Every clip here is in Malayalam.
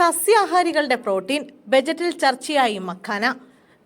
സസ്യാഹാരികളുടെ പ്രോട്ടീൻ ബജറ്റിൽ ചർച്ചയായി മക്കാന.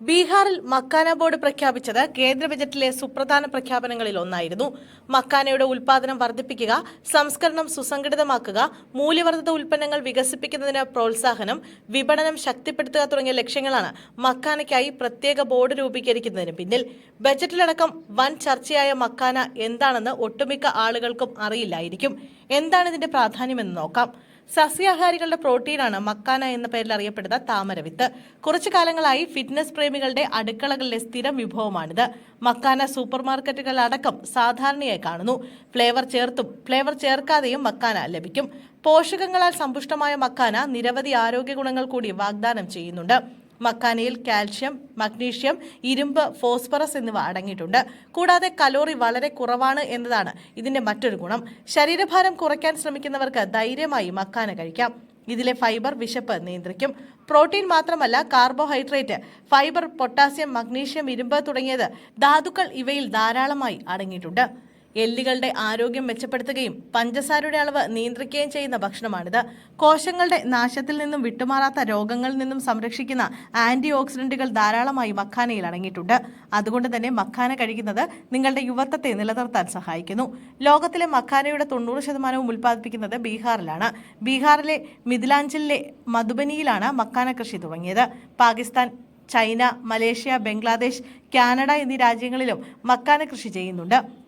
ബീഹാറിൽ മക്കാന ബോർഡ് പ്രഖ്യാപിച്ചത് കേന്ദ്ര ബജറ്റിലെ സുപ്രധാന പ്രഖ്യാപനങ്ങളിൽ ഒന്നായിരുന്നു. മക്കാനയുടെ ഉൽപാദനം വർദ്ധിപ്പിക്കുക, സംസ്കരണം സുസംഘടിതമാക്കുക, മൂല്യവർദ്ധിത ഉൽപ്പന്നങ്ങൾ വികസിപ്പിക്കുന്നതിന് പ്രോത്സാഹനം, വിപണനം ശക്തിപ്പെടുത്തുക തുടങ്ങിയ ലക്ഷ്യങ്ങളാണ് മക്കാനയ്ക്കായി പ്രത്യേക ബോർഡ് രൂപീകരിക്കുന്നതിന് പിന്നിൽ. ബജറ്റിലടക്കം വൻ ചർച്ചയായ മക്കാന എന്താണെന്ന് ഒട്ടുമിക്ക ആളുകൾക്കും അറിയില്ലായിരിക്കും. എന്താണ് ഇതിന്റെ പ്രാധാന്യമെന്ന് നോക്കാം. സസ്യാഹാരികളുടെ പ്രോട്ടീനാണ് മക്കാന എന്ന പേരിൽ അറിയപ്പെടുന്ന താമരവിത്ത്. കുറച്ചു കാലങ്ങളായി ഫിറ്റ്നസ് പ്രേമികളുടെ അടുക്കളകളിലെ സ്ഥിരം വിഭവമാണിത്. മക്കാന സൂപ്പർ മാർക്കറ്റുകളിലടക്കം സാധാരണയായി കാണുന്നു. ഫ്ലേവർ ചേർത്തും ഫ്ലേവർ ചേർക്കാതെയും മക്കാന ലഭിക്കും. പോഷകങ്ങളാൽ സമ്പുഷ്ടമായ മക്കാന നിരവധി ആരോഗ്യ ഗുണങ്ങൾ കൂടി വാഗ്ദാനം ചെയ്യുന്നുണ്ട്. മക്കാനയിൽ കാൽഷ്യം, മഗ്നീഷ്യം, ഇരുമ്പ്, ഫോസ്ഫറസ് എന്നിവ അടങ്ങിയിട്ടുണ്ട്. കൂടാതെ കലോറി വളരെ കുറവാണ് എന്നതാണ് ഇതിന്റെ മറ്റൊരു ഗുണം. ശരീരഭാരം കുറയ്ക്കാൻ ശ്രമിക്കുന്നവർക്ക് ധൈര്യമായി മക്കാന കഴിക്കാം. ഇതിലെ ഫൈബർ വിശപ്പ് നിയന്ത്രിക്കും. പ്രോട്ടീൻ മാത്രമല്ല, കാർബോഹൈഡ്രേറ്റ്, ഫൈബർ, പൊട്ടാസ്യം, മഗ്നീഷ്യം, ഇരുമ്പ് തുടങ്ങിയത് ധാതുക്കൾ ഇവയിൽ ധാരാളമായി അടങ്ങിയിട്ടുണ്ട്. എല്ലുകളുടെ ആരോഗ്യം മെച്ചപ്പെടുത്തുകയും പഞ്ചസാരയുടെ അളവ് നിയന്ത്രിക്കുകയും ചെയ്യുന്ന ഭക്ഷണമാണിത്. കോശങ്ങളുടെ നാശത്തിൽ നിന്നും വിട്ടുമാറാത്ത രോഗങ്ങളിൽ നിന്നും സംരക്ഷിക്കുന്ന ആന്റി ഓക്സിഡന്റുകൾ ധാരാളമായി മക്കാനയിൽ അടങ്ങിയിട്ടുണ്ട്. അതുകൊണ്ട് തന്നെ മക്കാന കഴിക്കുന്നത് നിങ്ങളുടെ യുവത്വത്തെ നിലനിർത്താൻ സഹായിക്കുന്നു. ലോകത്തിലെ മക്കാനയുടെ 90% ഉൽപ്പാദിപ്പിക്കുന്നത് ബീഹാറിലാണ്. ബീഹാറിലെ മിഥിലാഞ്ചലിലെ മധുബനിയിലാണ് മക്കാന കൃഷി തുടങ്ങിയത്. Pakistan, China, Malaysia, Bangladesh, Canada എന്നീ രാജ്യങ്ങളിലും മക്കാന കൃഷി ചെയ്യുന്നുണ്ട്.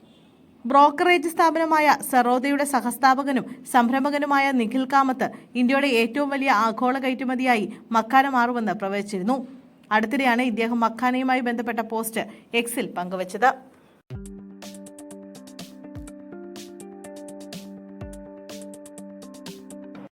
ബ്രോക്കറേജ് സ്ഥാപനമായ സറോദയുടെ സഹസ്ഥാപകനും സംരംഭകനുമായ നിഖിൽ കാമത്ത് ഇന്ത്യയുടെ ഏറ്റവും വലിയ ആഗോള കയറ്റുമതിയായി മക്കാന മാറുമെന്ന് പ്രവചിച്ചിരുന്നു. അടുത്തിടെയാണ് ഇദ്ദേഹം മക്കാനയുമായി ബന്ധപ്പെട്ട പോസ്റ്റ് എക്സിൽ പങ്കുവച്ചത്.